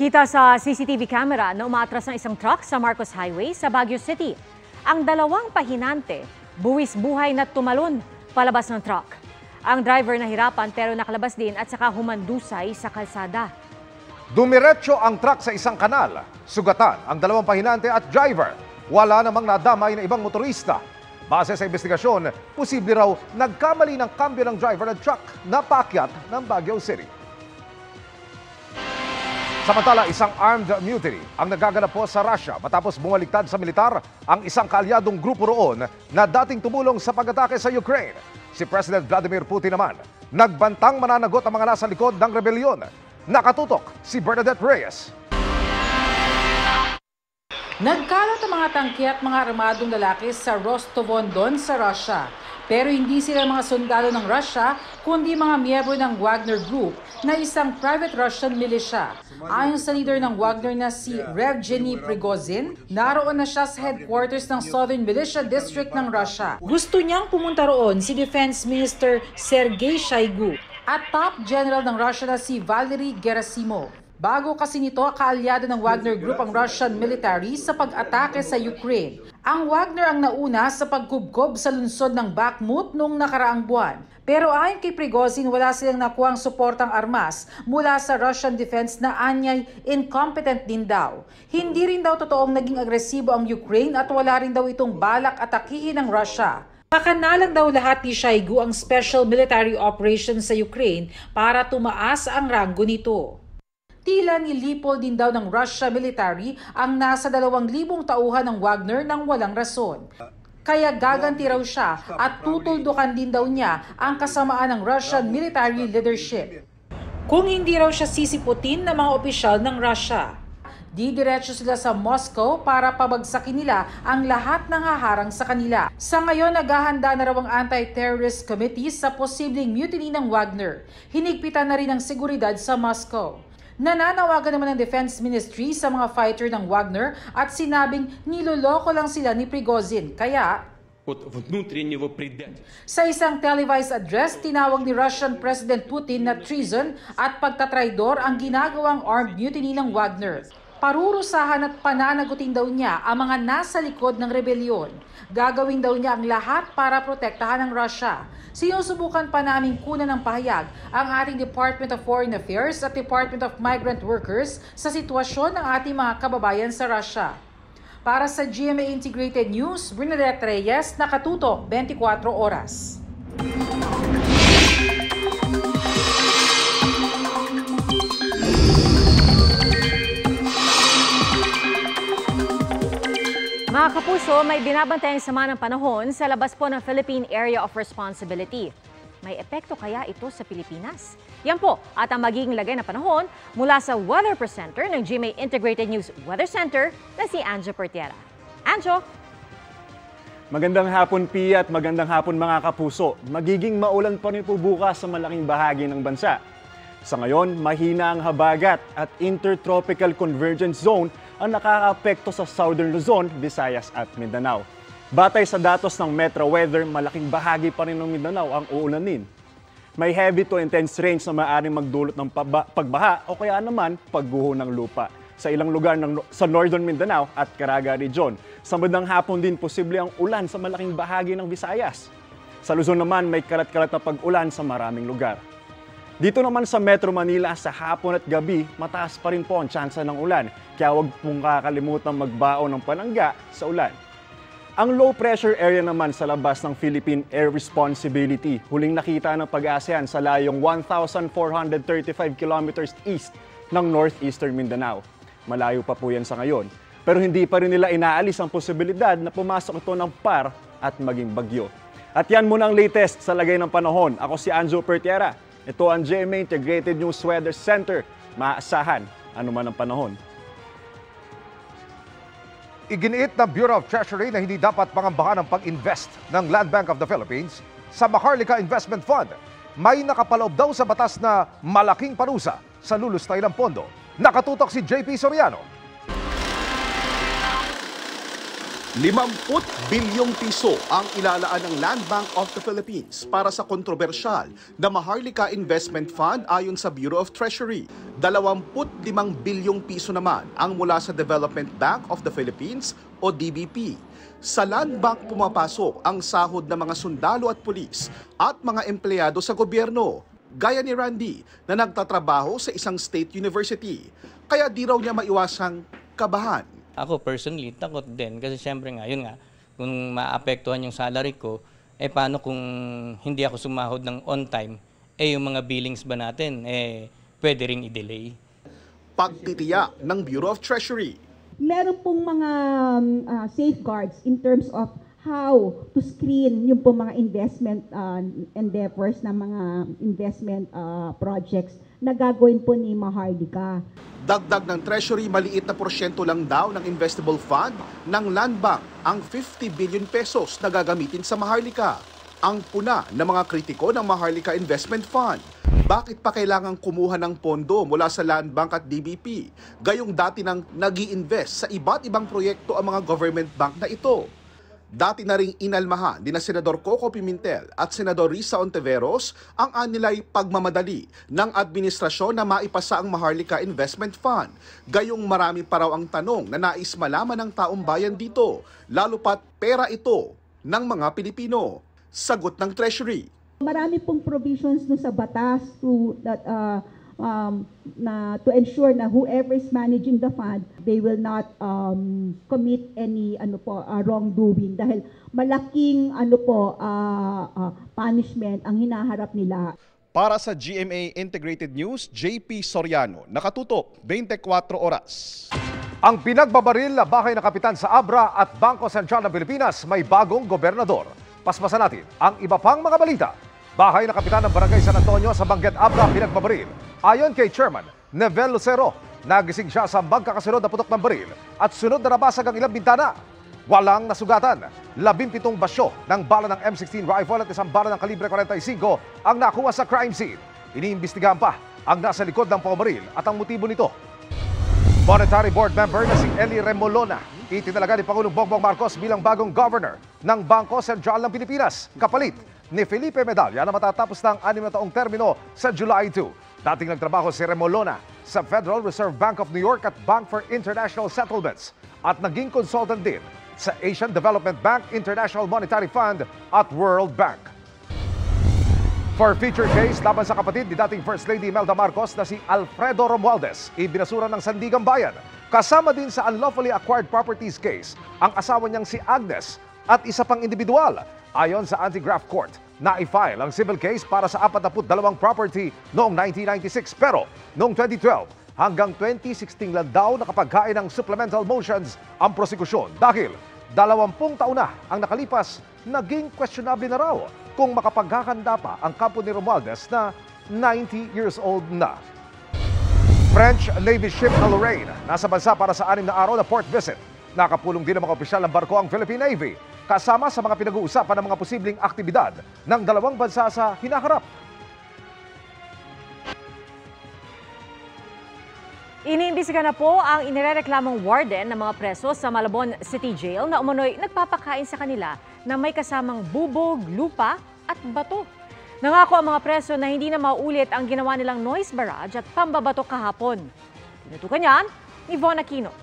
Kita sa CCTV camera na umatras ng isang truck sa Marcos Highway sa Baguio City. Ang dalawang pahinante, buwis buhay na tumalon palabas ng truck. Ang driver nahirapan pero nakalabas din at saka humandusay sa kalsada. Dumiretso ang truck sa isang kanal. Sugatan ang dalawang pahinante at driver. Wala namang nadamay na ibang motorista. Base sa investigasyon, posible raw nagkamali ng kambyo ng driver ng truck na paakyat ng Baguio City. Samantala, isang armed mutiny ang nagaganap po sa Russia matapos bumaliktad sa militar ang isang kaalyadong grupo roon na dating tumulong sa pag-atake sa Ukraine. Si President Vladimir Putin naman, nagbantang mananagot ang mga nasa likod ng rebelyon. Nakatutok si Bernadette Reyes. Nagkalat ang mga tangke at mga armadong lalaki sa Rostov-on-Don sa Russia. Pero hindi sila mga sundalo ng Russia, kundi mga miyembro ng Wagner Group na isang private Russian militia. Ayon sa leader ng Wagner na si Yevgeny Prigozhin, naroon na siya sa headquarters ng Southern Militia District ng Russia. Gusto niyang pumunta roon si Defense Minister Sergei Shoigu at top general ng Russia na si Valery Gerasimov. Bago kasi nito, kaalyado ng Wagner Group ang Russian military sa pag-atake sa Ukraine. Ang Wagner ang nauna sa pagkubkob sa lungsod ng Bakhmut noong nakaraang buwan. Pero ayon kay Prigozhin, wala silang nakuhang suportang armas mula sa Russian defense na anyay incompetent din daw. Hindi rin daw totoong naging agresibo ang Ukraine at wala rin daw itong balak atakihin ng Russia. Pakanalang daw lahat ni Shoigu ang special military operation sa Ukraine para tumaas ang ranggo nito. Tila nilipol din daw ng Russia military ang nasa 2,000 tauhan ng Wagner nang walang rason. Kaya gaganti raw siya at tutuldukan din daw niya ang kasamaan ng Russian military leadership. Kung hindi raw siya sisiputin ng mga opisyal ng Russia, didiretso sila sa Moscow para pabagsakin nila ang lahat ng haharang sa kanila. Sa ngayon, naghahanda na raw ang Anti-Terrorist Committee sa posibleng mutiny ng Wagner. Hinigpitan na rin ang seguridad sa Moscow. Nananawagan naman ng Defense Ministry sa mga fighter ng Wagner at sinabing niloloko lang sila ni Prigozhin. Kaya, sa isang televised address, tinawag ni Russian President Putin na treason at pagtatraidor ang ginagawang armed mutiny ng Wagner. Parurusahan at pananagutin daw niya ang mga nasa likod ng rebelyon. Gagawin daw niya ang lahat para protektahan ang Russia. Sinusubukan pa naming kunan ng pahayag ang ating Department of Foreign Affairs at Department of Migrant Workers sa sitwasyon ng ating mga kababayan sa Russia. Para sa GMA Integrated News, Bernadette Reyes, nakatutok 24 oras. Mga kapuso, may binabantayang sama ng panahon sa labas po ng Philippine Area of Responsibility. May epekto kaya ito sa Pilipinas? Yan po at ang magiging lagay ng panahon mula sa Weather Presenter ng GMA Integrated News Weather Center na si Anjo Portiera. Anjo! Magandang hapon, Pia, at magandang hapon mga kapuso. Magiging maulan pa rin po bukas sa malaking bahagi ng bansa. Sa ngayon, mahina ang habagat at intertropical convergence zone ang nakakaapekto sa Southern Luzon, Visayas at Mindanao. Batay sa datos ng Metro Weather, malaking bahagi pa rin ng Mindanao ang uulanin. May heavy to intense rains na maaaring magdulot ng pagbaha o kaya naman pagguho ng lupa sa ilang lugar sa Northern Mindanao at Caraga Region. Sa bandang hapon din, posible ang ulan sa malaking bahagi ng Visayas. Sa Luzon naman, may kalat-kalat na pag-ulan sa maraming lugar. Dito naman sa Metro Manila, sa hapon at gabi, mataas pa rin po ang tsansa ng ulan. Kaya huwag pong kakalimutan magbaon ng panangga sa ulan. Ang low pressure area naman sa labas ng Philippine Air Responsibility, huling nakita ng Pag-asa sa layong 1,435 kilometers east ng northeastern Mindanao. Malayo pa po yan sa ngayon. Pero hindi pa rin nila inaalis ang posibilidad na pumasok ito ng PAR at maging bagyo. At yan muna ang latest sa lagay ng panahon. Ako si Anjo Portiera. Ito ang GMA Integrated News Weather Center. Maasahan anuman ang panahon. Iginiit ng Bureau of Treasury na hindi dapat pangambahan ang pag-invest ng Land Bank of the Philippines sa Maharlika Investment Fund. May nakapaloob daw sa batas na malaking parusa sa lulustay ng pondo. Nakatutok si JP Soriano. 50 bilyong piso ang ilalaan ng Land Bank of the Philippines para sa kontrobersyal na Maharlika Investment Fund ayon sa Bureau of Treasury. 25 bilyong piso naman ang mula sa Development Bank of the Philippines o DBP. Sa Land Bank pumapasok ang sahod ng mga sundalo at pulis at mga empleyado sa gobyerno, gaya ni Randy na nagtatrabaho sa isang state university. Kaya di raw niya maiwasang kabahan. Ako personally, takot din kasi syempre nga, yun nga, kung maapektuhan yung salary ko, paano kung hindi ako sumahod ng on time, yung mga billings ba natin, pwede rin i-delay. Pagtitiyak ng Bureau of Treasury. Meron pong mga safeguards in terms of how to screen yung pong mga investment endeavors na mga investment projects na gagawin po ni Maharlika. Dagdag ng Treasury, maliit na porsyento lang daw ng investable fund ng Land Bank ang 50 billion pesos na gagamitin sa Maharlika. Ang puna ng mga kritiko ng Maharlika Investment Fund. Bakit pa kailangang kumuha ng pondo mula sa Land Bank at DBP? Gayong dati nang nag-i-invest sa iba't ibang proyekto ang mga government bank na ito. Dati na ring inalmahan ni na Senador Coco Pimentel at Senador Risa Ontiveros ang anilay pagmamadali ng administrasyon na maipasa ang Maharlika Investment Fund. Gayong marami pa raw ang tanong na nais malaman ng taong bayan dito, lalo pat pera ito ng mga Pilipino. Sagot ng Treasury. Marami pong provisions no sa batas to ensure na whoever is managing the fund, they will not commit any wrongdoing dahil malaking punishment ang hinaharap nila. Para sa GMA Integrated News, JP Soriano, nakatutok 24 oras. Ang pinagbabaril na bahay na kapitan sa Abra at Bangko Sentral ng Pilipinas may bagong gobernador. Paspasan natin ang iba pang mga balita. Bahay na kapitan ng Barangay San Antonio sa Benguet Abra pinagbabaril. Ayon kay Chairman Nevel Lucero, nagising siya sa magkakasunod na putok ng baril at sunod na nabasag ang ilang bintana. Walang nasugatan. 17 basyo ng bala ng M16 rifle at isang bala ng kalibre 45 ang nakuha sa crime scene. Iniimbestigahan pa ang nasa likod ng pamamaril at ang motibo nito. Monetary Board member na si Eli Remolona, itinalaga ni Pangulong Bongbong Marcos bilang bagong governor ng Bangko Sentral ng Pilipinas, kapalit ni Felipe Medalla na matatapos ng 6 na taong termino sa July 2. Dating nagtrabaho si Remolona sa Federal Reserve Bank of New York at Bank for International Settlements at naging consultant din sa Asian Development Bank, International Monetary Fund at World Bank. For feature case laban sa kapatid ni dating First Lady Imelda Marcos na si Alfredo Romualdez, ibinasura ng Sandigan Bayan. Kasama din sa unlawfully acquired properties case ang asawa niyang si Agnes at isa pang individual. Ayon sa Anti-Graft Court, na-file ang civil case para sa 42 property noong 1996 pero noong 2012 hanggang 2016 lang daw nakapaghain ng supplemental motions ang prosekusyon dahil 20 taon na ang nakalipas, naging questionable na raw kung makapaghahanda pa ang kampo ni Romualdez na 90 years old na. French Navy ship na Lorraine nasa bansa para sa 6 na araw na port visit. Nakapulong din ang mga opisyal ng barko ang Philippine Navy kasama sa mga pinag-uusapan ng mga posibleng aktibidad ng dalawang bansa sa hinaharap. Iniimbisiga na po ang inirereklamong warden ng mga preso sa Malabon City Jail na umano'y nagpapakain sa kanila na may kasamang bubog, lupa at bato. Nangako ang mga preso na hindi na maulit ang ginawa nilang noise barrage at pambabato kahapon. Tinutukan niyan ni Von Aquino.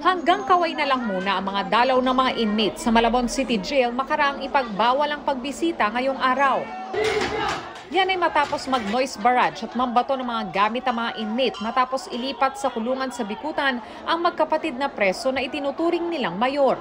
Hanggang kaway na lang muna ang mga dalaw ng mga inmates sa Malabon City Jail makaraang ipagbawal ang pagbisita ngayong araw. Yan ay matapos mag-noise barrage at mambato ng mga gamit ang mga inmate matapos ilipat sa kulungan sa Bikutan ang magkapatid na preso na itinuturing nilang mayor.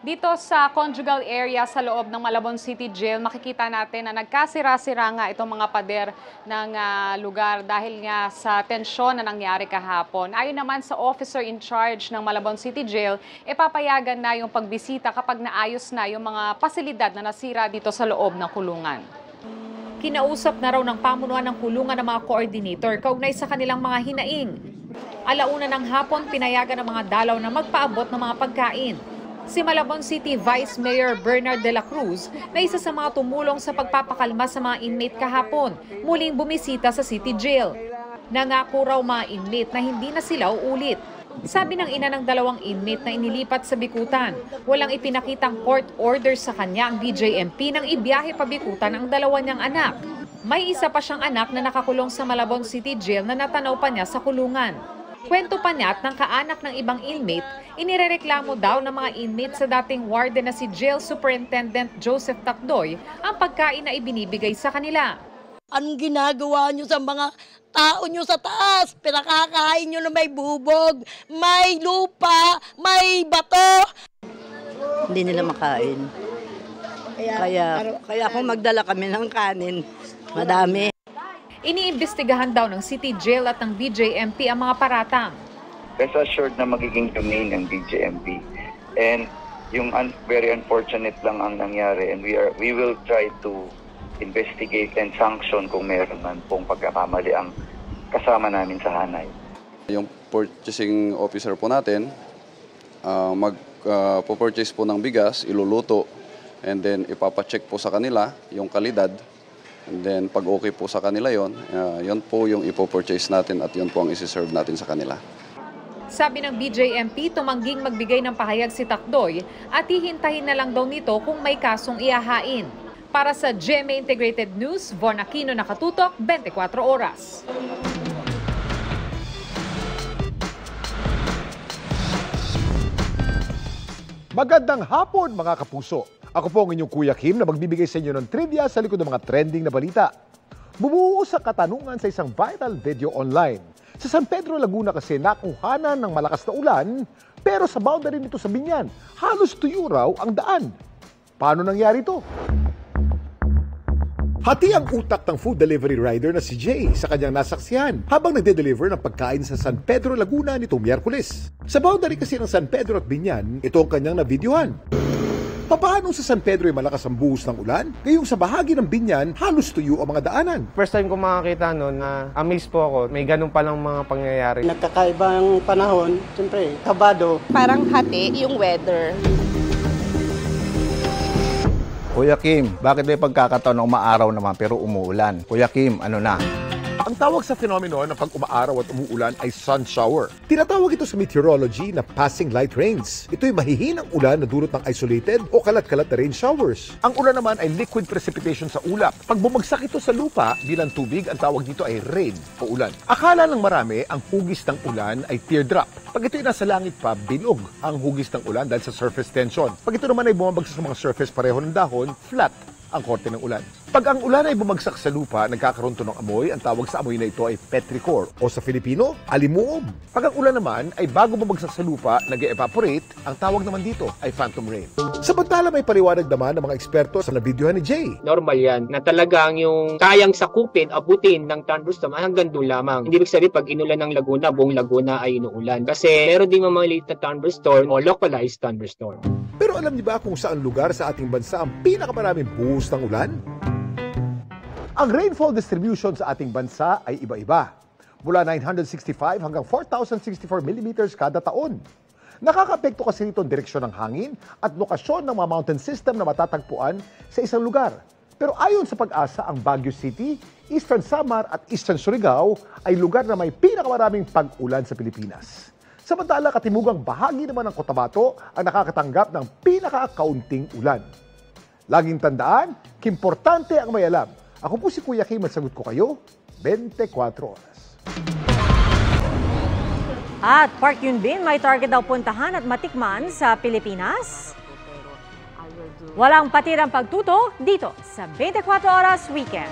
Dito sa conjugal area sa loob ng Malabon City Jail, makikita natin na nagkasira-sira nga itong mga pader ng lugar dahil nga sa tensyon na nangyari kahapon. Ayon naman sa officer in charge ng Malabon City Jail, papayagan na yung pagbisita kapag naayos na yung mga pasilidad na nasira dito sa loob ng kulungan. Kinausap na raw ng pamunuan ng kulungan ng mga coordinator kaugnay sa kanilang mga hinaing. Alauna ng hapon, pinayagan ng mga dalaw na magpaabot ng mga pagkain. Si Malabon City Vice Mayor Bernard de la Cruz na isa sa mga tumulong sa pagpapakalma sa mga inmate kahapon, muling bumisita sa City Jail. Nangako raw mga inmate na hindi na sila uulit. Sabi ng ina ng 2 inmate na inilipat sa Bikutan, walang ipinakitang court order sa kanya ang DJMP nang ibiyahe pa Bikutan ang 2 niyang anak. May isa pa siyang anak na nakakulong sa Malabon City Jail na natanaw pa niya sa kulungan. Kwento pa niya at ng kaanak ng ibang inmate, inirereklamo daw ng mga inmate sa dating warden na si Jail Superintendent Joseph Tacdoy ang pagkain na ibinibigay sa kanila. Anong ginagawa nyo sa mga tao nyo sa taas? Pinakakain nyo na may bubog, may lupa, may bato. Hindi nila makain. Kaya kung magdala kami ng kanin, madami. Iniimbestigahan daw ng City Jail at ng DJMP ang mga paratang. Rest assured na magiging domain ng DJMP. And yung very unfortunate lang ang nangyari, and we will try to investigate and sanction kung meron man pong pagkakamali ang kasama namin sa hanay. Yung purchasing officer po natin, magpo-purchase po ng bigas, iluluto, and then ipapacheck po sa kanila yung kalidad. And then pag okay po sa kanila yon po yung ipo-purchase natin at yon po ang isi-serve natin sa kanila. Sabi ng BJMP, tumangging magbigay ng pahayag si Tacdoy at hihintahin na lang daw nito kung may kasong ihahain. Para sa GMA Integrated News, Von Aquino, nakatutok, 24 oras. Magandang hapon mga kapuso. Ako po ang inyong Kuya Kim na magbibigay sa inyo ng trivia sa likod ng mga trending na balita. Bumuo sa katanungan sa isang viral video online. Sa San Pedro, Laguna kasi nakuhanan ng malakas na ulan, pero sa boundary nito sa Binyan, halos tuyo raw ang daan. Paano nangyari ito? Hati ang utak ng food delivery rider na si Jay sa kanyang nasaksihan habang nagde-deliver ng pagkain sa San Pedro, Laguna nitong Miyerkules. Sa boundary kasi ng San Pedro at Binyan, ito ang kanyang na-videohan. Paano sa San Pedro ay malakas ang buhos ng ulan, ngayong sa bahagi ng Binyan, halos tuyo ang mga daanan. First time ko makakita noon na amazed po ako, may ganun palang mga pangyayari. Nagkakaibang panahon, siyempre, kabado. Parang hati yung weather. Kuya Kim, bakit may pagkakataon na umaaraw naman pero umuulan? Kuya Kim, ano na? Ang tawag sa phenomenon ng pag umaaraw at umuulan ay sun shower. Tinatawag ito sa meteorology na passing light rains. Ito'y mahihinang ulan na dulot ng isolated o kalat-kalat na rain showers. Ang ulan naman ay liquid precipitation sa ulap. Pag bumagsak ito sa lupa bilang tubig, ang tawag dito ay rain o ulan. Akala ng marami ang hugis ng ulan ay teardrop. Pag ito'y nasa langit pa, bilog ang hugis ng ulan dahil sa surface tension. Pag ito naman ay bumabagsak sa mga surface pareho ng dahon, flat ang korte ng ulan. Pag ang ulan ay bumagsak sa lupa, nagkakaroon to ng amoy. Ang tawag sa amoy na ito ay petrichor o sa Filipino, alimuog. Pag ang ulan naman ay bago bumagsak sa lupa, nag-evaporate, ang tawag naman dito ay phantom rain. Samantala may paliwanag naman ng mga eksperto sa nabidyohan ni Jay. Normal yan na talagang yung kayang sakupin, abutin ng thunderstorm hanggang doon lamang. Hindi ibig sabihin pag inulan ng Laguna, buong Laguna ay inuulan. Kasi meron din mga maliit na thunderstorm o localized thunderstorm. Pero alam niyo ba kung saan lugar sa ating bansa ang pinakamaraming buhos ng ulan? Ang rainfall distribution sa ating bansa ay iba-iba. Mula 965 hanggang 4,064 millimeters kada taon. Nakakaapekto kasi nito ang direksyon ng hangin at lokasyon ng mga mountain system na matatagpuan sa isang lugar. Pero ayon sa Pag-asa, ang Baguio City, Eastern Samar at Eastern Surigao ay lugar na may pinakamaraming pag-ulan sa Pilipinas. Samantala, katimugang bahagi naman ng Cotabato ang nakakatanggap ng pinakakaunting ulan. Laging tandaan, importante ang may alam. Ako po si Kuya Kim at sagot ko kayo, 24 oras. At Park Yunbin, may target daw puntahan at matikman sa Pilipinas. Walang patirang pagtuto dito sa 24 Oras Weekend.